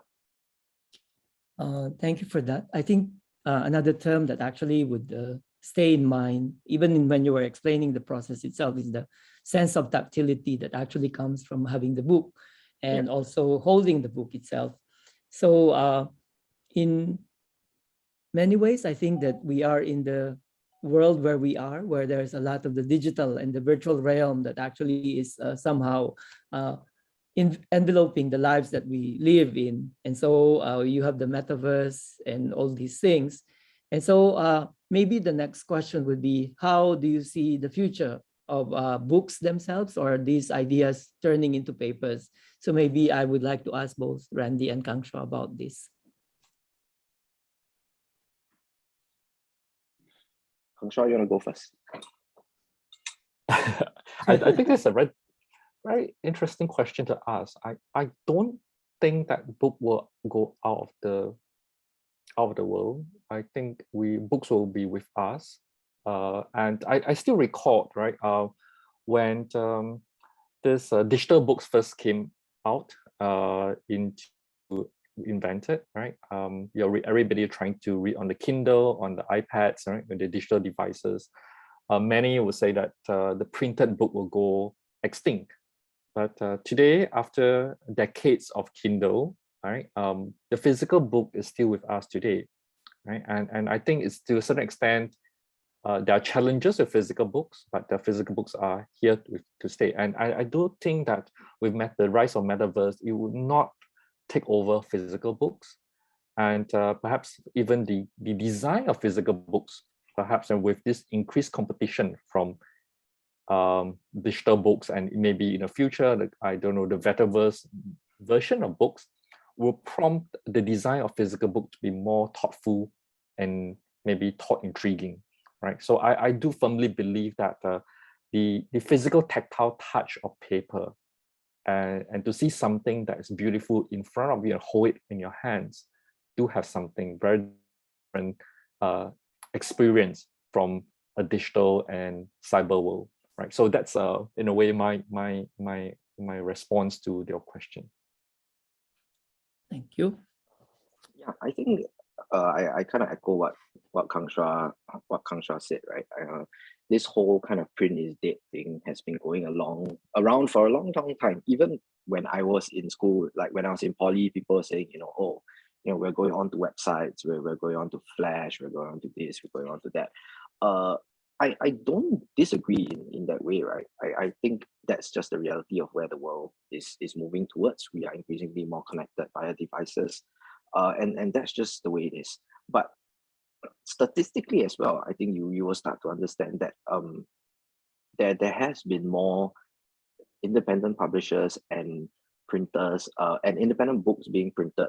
Thank you for that. I think another term that actually would stay in mind, even when you were explaining the process itself, is the sense of tactility that actually comes from having the book and also holding the book itself. So in many ways, I think that we are in the world where we are, where there's a lot of the digital and the virtual realm that actually is somehow enveloping the lives that we live in. And so you have the metaverse and all these things. And so maybe the next question would be, how do you see the future of books themselves, or these ideas turning into papers? So maybe I would like to ask both Randy and Kang Shua about this. Kang Shua, you want to go first? I think that's a very interesting question to ask. I don't think that book will go out of the world. I think books will be with us. And I still recall, right, when this digital books first came out, invented, right? Everybody trying to read on the Kindle, on the iPads, right, with the digital devices. Many would say that the printed book will go extinct. But today, after decades of Kindle, right, the physical book is still with us today, right? And I think it's, to a certain extent, there are challenges with physical books, but the physical books are here to stay. And I do think that with the rise of metaverse, it would not take over physical books, and perhaps even the design of physical books, perhaps, and with this increased competition from digital books, and maybe in the future, I don't know, the metaverse version of books will prompt the design of physical books to be more thoughtful and maybe thought intriguing, right? So I do firmly believe that the physical tactile touch of paper and to see something that is beautiful in front of you and hold it in your hands do have something very different experience from a digital and cyber world, right? So that's in a way my response to your question. Thank you. Yeah, I think I kind of echo what Kang Shua said, right? This whole kind of print is dead thing has been going around for a long time. Even when I was in school, like when I was in poly, people were saying, we're going on to websites, we're going on to Flash, we're going on to this, we're going on to that. I don't disagree in that way, right? I think that's just the reality of where the world is moving towards. We are increasingly more connected via devices, and that's just the way it is. But statistically as well, I think you will start to understand that there has been more independent publishers and printers and independent books being printed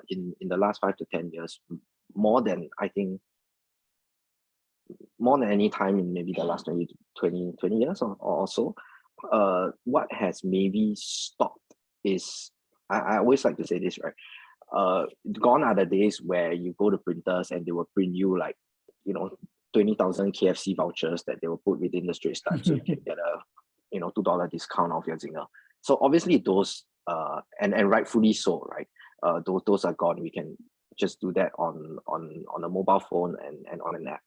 in the last 5 to 10 years, more than any time in maybe the last 20 years or so. What has maybe stopped is, I always like to say this, right? Gone are the days where you go to printers and they will print you like, 20,000 KFC vouchers that they will put within the Straits Times so you can get a, $2 discount off your zinger. So obviously those, and rightfully so, right? Those are gone. We can just do that on a mobile phone and on an app.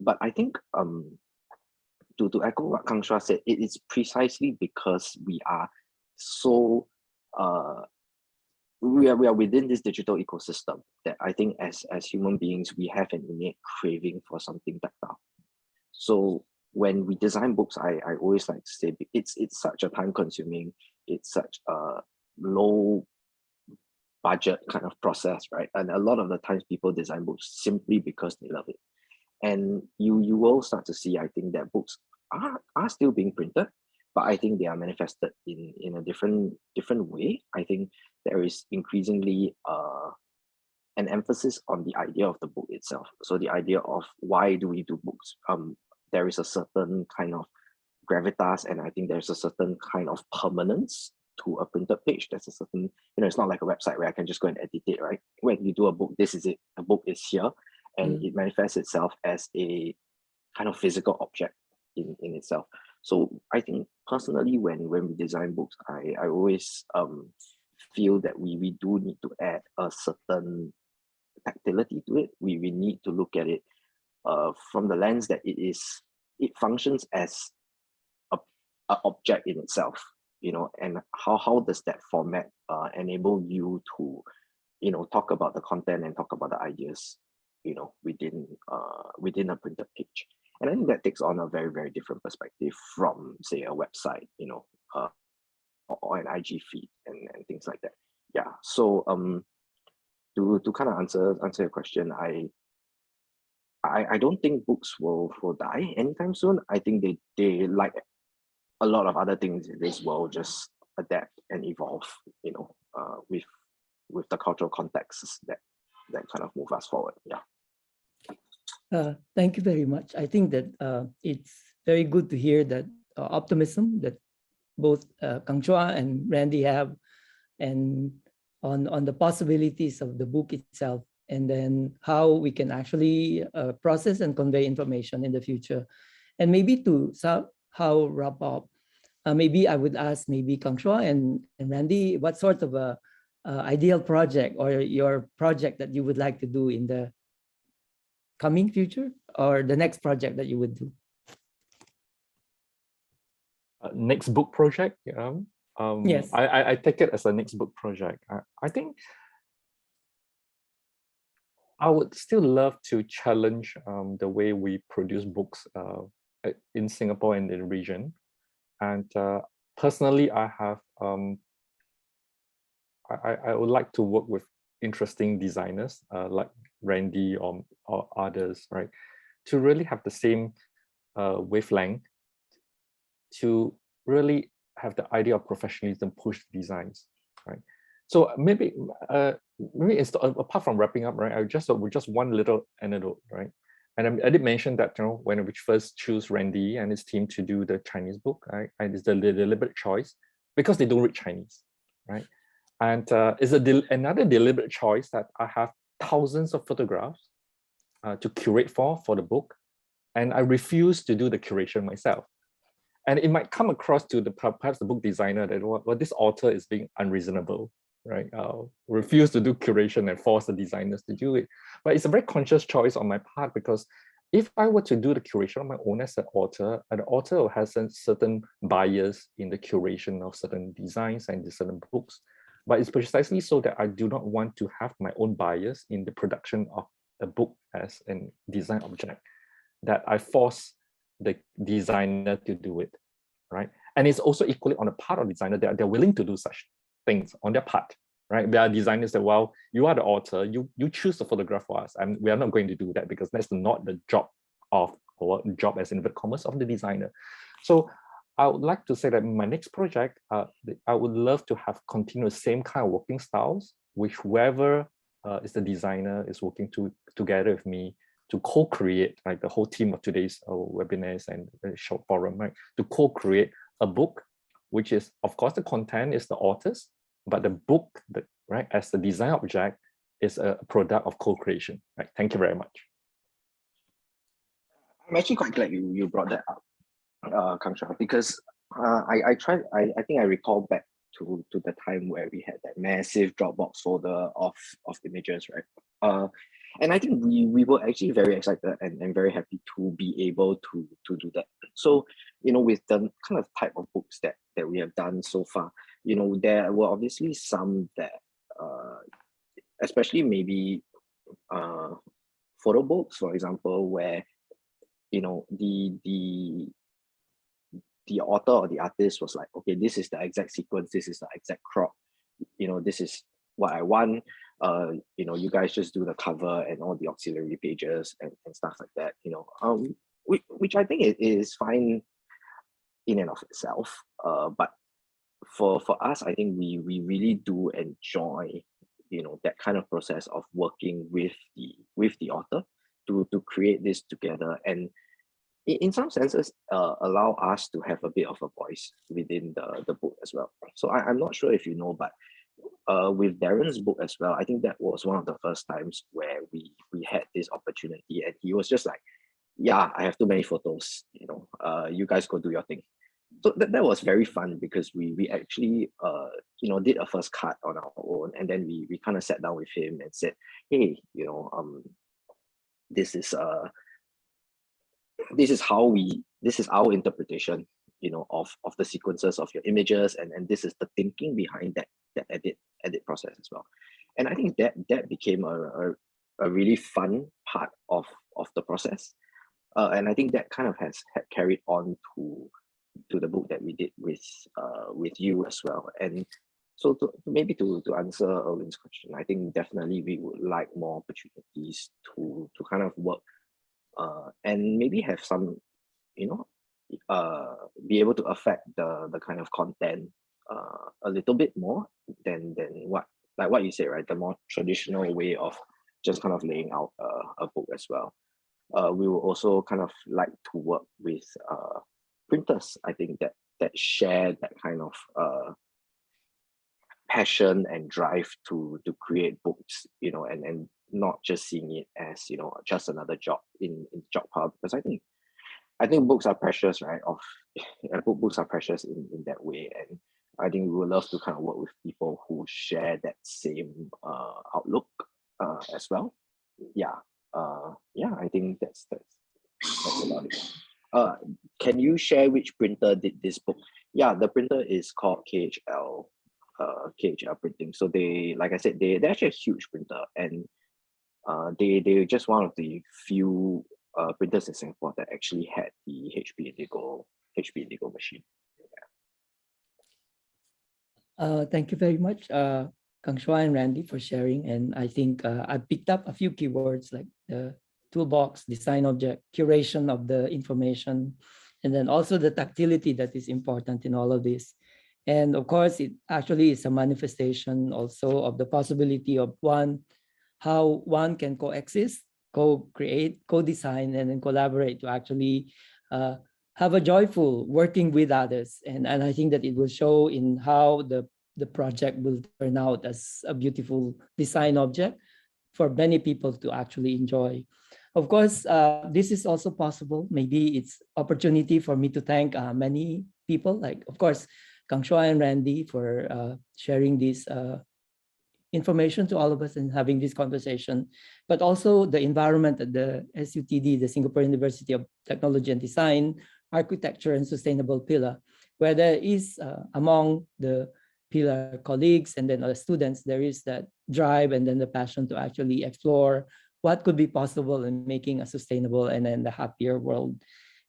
But I think to echo what Kang Shua said, it is precisely because we are so we are within this digital ecosystem that I think as human beings, we have an innate craving for something tactile. So when we design books, I always like to say it's such a time consuming, it's such a low budget kind of process, right? And a lot of the times people design books simply because they love it. And you will start to see, I think, that books are still being printed, but I think they are manifested in a different way. I think there is increasingly an emphasis on the idea of the book itself. So the idea of why do we do books? There is a certain kind of gravitas, and I think there's a certain kind of permanence to a printed page. There's a certain, it's not like a website where I can just go and edit it, right? When you do a book, this is it. A book is here, and it manifests itself as a kind of physical object in itself. So I think personally, when we design books, I always feel that we do need to add a certain tactility to it. We need to look at it from the lens that it functions as a object in itself, and how does that format enable you to, talk about the content and talk about the ideas, within a printed page. And I think that takes on a very, very different perspective from, say, a website, or an IG feed and things like that. Yeah. So to kind of answer your question, I don't think books will die anytime soon. I think they like a lot of other things in this world just adapt and evolve, with the cultural contexts that kind of move us forward. Yeah. Thank you very much. I think that it's very good to hear that optimism that both Kang Shua and Randy have, and on the possibilities of the book itself, and then how we can actually process and convey information in the future. And maybe to somehow wrap up, maybe I would ask maybe Kang Shua and Randy, what sort of a ideal project or your project that you would like to do in the coming future, or the next project that you would do? Next book project, Yes. I take it as a next book project. I think I would still love to challenge the way we produce books in Singapore and in the region. And personally, I have I would like to work with interesting designers like Randy or others, right, to really have the same wavelength, to really have the idea of professionalism push designs, right? So maybe apart from wrapping up, right, with just one little anecdote, right? And I did mention that, when we first choose Randy and his team to do the Chinese book, right, and it's the deliberate choice because they don't read Chinese, right? And it's another deliberate choice that I have thousands of photographs to curate for the book, and I refuse to do the curation myself. And it might come across to perhaps the book designer that, well, this author is being unreasonable, right? Refuse to do curation and force the designers to do it. But it's a very conscious choice on my part, because if I were to do the curation on my own as an author has a certain bias in the curation of certain designs and certain books. But it's precisely so that I do not want to have my own bias in the production of a book as a design object, that I force the designer to do it, right? And it's also equally on the part of the designer that they're willing to do such things on their part, right? There are designers that, well, you are the author, you choose the photograph for us, and we are not going to do that because that's not the job as inverted commas of the designer. So I would like to say that in my next project, I would love to have continued same kind of working styles, which whoever is the designer is working together with me to co-create, like the whole team of today's webinars and short forum, right? To co-create a book, which is, of course, the content is the authors, but the book, right, as the design object, is a product of co-creation, right? Thank you very much. I'm actually quite glad you brought that up, Kang Shua, because I think I recall back to the time where we had that massive Dropbox folder of images, right? And I think we were actually very excited and very happy to be able to do that. So, with the kind of type of books that we have done so far, there were obviously some that, especially maybe photo books, for example, where the author or the artist was like, okay, this is the exact sequence, this is the exact crop, this is what I want. You guys just do the cover and all the auxiliary pages and stuff like that. Which I think is fine in and of itself. But for us, I think we really do enjoy that kind of process of working with the author to create this together, and in some senses allow us to have a bit of a voice within the book as well. So I'm not sure if you know, but with Darren's book as well, I think that was one of the first times where we had this opportunity, and he was just like, yeah, I have too many photos, you guys go do your thing. So that was very fun, because we actually did a first cut on our own, and then we kind of sat down with him and said, hey, this is our interpretation of the sequences of your images, and this is the thinking behind that edit process as well. And I think that became a really fun part of the process, and I think that kind of had carried on to the book that we did with you as well. And so maybe to answer Erwin's question, I think definitely we would like more opportunities to kind of work and maybe have some, be able to affect the kind of content a little bit more than what you say, right? The more traditional way of just kind of laying out a book as well. We will also kind of like to work with printers, I think, that share that kind of passion and drive to create books, and not just seeing it as just another job in job pile, because I think books are precious, right? Books are precious in that way, and I think we would love to kind of work with people who share that same outlook as well. I think that's about it. Can you share which printer did this book? Yeah, the printer is called KHL printing. So they, like I said, they're actually a huge printer, and they're just one of the few printers in Singapore that actually had the HP Indigo machine. Thank you very much, Kang Shua and Randy, for sharing. And I think I picked up a few keywords like the toolbox, design object, curation of the information, and then also the tactility that is important in all of this. And of course, it actually is a manifestation also of the possibility of how one can coexist, co-create, co-design, and then collaborate to actually have a joyful working with others. And I think that it will show in how the project will turn out as a beautiful design object for many people to actually enjoy. Of course, this is also possible. Maybe it's opportunity for me to thank many people, like, of course, Kang Shua and Randy for sharing this information to all of us and having this conversation, but also the environment at the SUTD, the Singapore University of Technology and Design, Architecture and Sustainable Pillar, where there is among the pillar colleagues and then other students, there is that drive and then the passion to actually explore what could be possible in making a sustainable and then the happier world.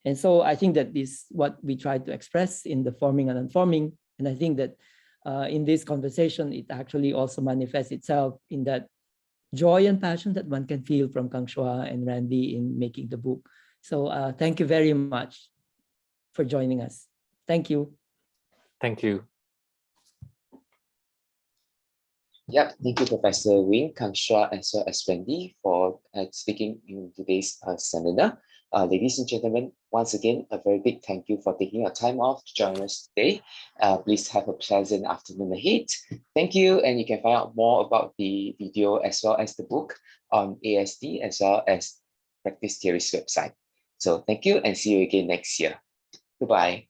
And so I think that is what we try to express in the Forming and Unforming. And I think that in this conversation, it actually also manifests itself in that joy and passion that one can feel from Kang Shua and Randy in making the book. So thank you very much for joining us. Thank you. Thank you. Yep, thank you, Professor Wing, Kang Shua, as well as Randy for speaking in today's seminar. Ladies and gentlemen, once again, a very big thank you for taking your time off to join us today. Please have a pleasant afternoon ahead. Thank you, and you can find out more about the video as well as the book on ASD as well as Practice Theory's website. So thank you, and see you again next year. Goodbye.